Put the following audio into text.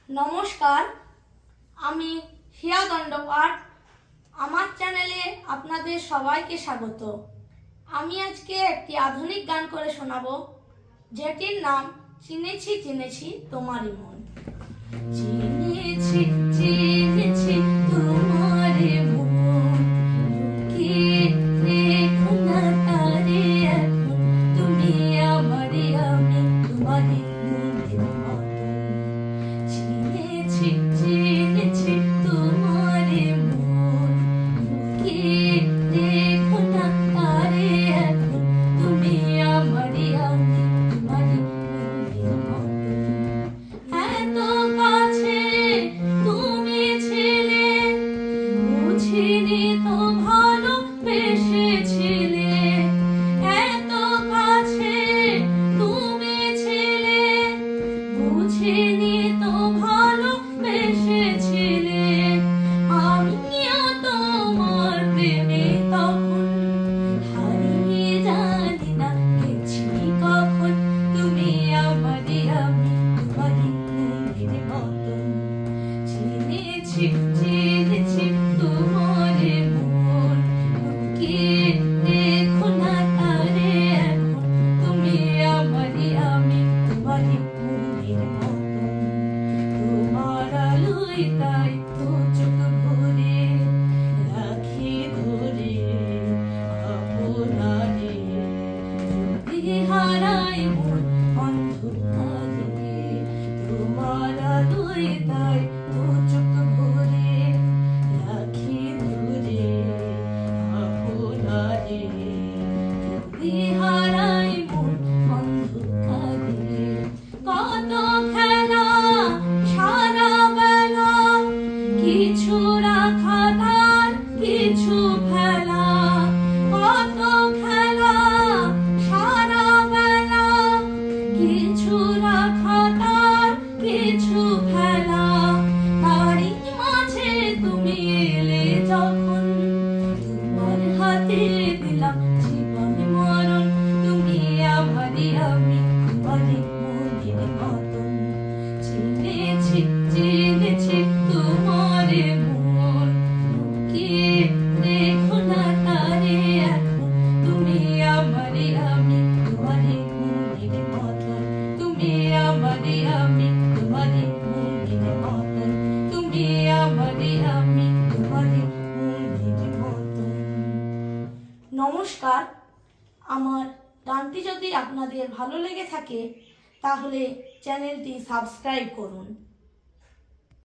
নমস্কার, আমি হিয়া দণ্ডপাট। আমার চ্যানেলে আপনাদের সবাইকে স্বাগত। আমি আজকে একটি আধুনিক গান করে শোনাবো, যেটির নাম চিনেছি চিনেছি তোমারই মন। চিনেছি চিনেছি তোমারই মন, লুকিয়ে রেখো না তারে এখন, তুমি আমারই আমি তোমারই মনের মতন। চিনেছি চিনেছি তোমারই মন, লুকিয়ে রেখো না তারে এখন, তুমি আমারই আমি তোমারই মনের মতন। এত কাছে তুমি ছিলে, বুঝিনি তো ভালোবেসেছিলে। এত কাছে তুমি ছিলে, বুঝিনি তো ভালোবেসেছিলে। আমিও তোমার প্রেমে তখন হারিয়ে জানি না গেছি কখন, তুমি আমারই আমি তোমারই মনের মতন। চিনেছি চিনেছি তোমারই মন, লুকিয়ে রেখো না তারে এখন, তুমি আমারই আমি তোমারই মনের মতন। তোমার আলোয় তাই তো চোখ ভরে রাখি ধরে আপনারে, যদি হারাই মন অন্ধকারে। তোমার আলোয় তাই তো চোখ ভরে রাখি ধরে আপনারে, যদি হারাই মন অন্ধকারে। কত খেলা সারা বেলা, কিছু রাখা তার কিছু ফেলা। কত খেলা সারা বেলা, কিছু রাখা তার কিছু ফেলা। তারই মাঝে তুমি এলে যখন, তোমার হাতে দিলাম জীবন মরণ, তুমি আমারই আমি তোমারই মনের মতন। চিনেছি চিনেছি তোমারই মন, লুকিয়ে রেখো না তারে এখন, তুমি আমারই আমি তোমারই মনের মতন। তুমি আমারই আমি তোমারই মনের মতন। তুমি আমারই আমি তোমারই মনের মতন। নমস্কার, আমার গানটি যদি আপনাদের ভালো লেগে থাকে তাহলে চ্যানেলটি সাবস্ক্রাইব করুন।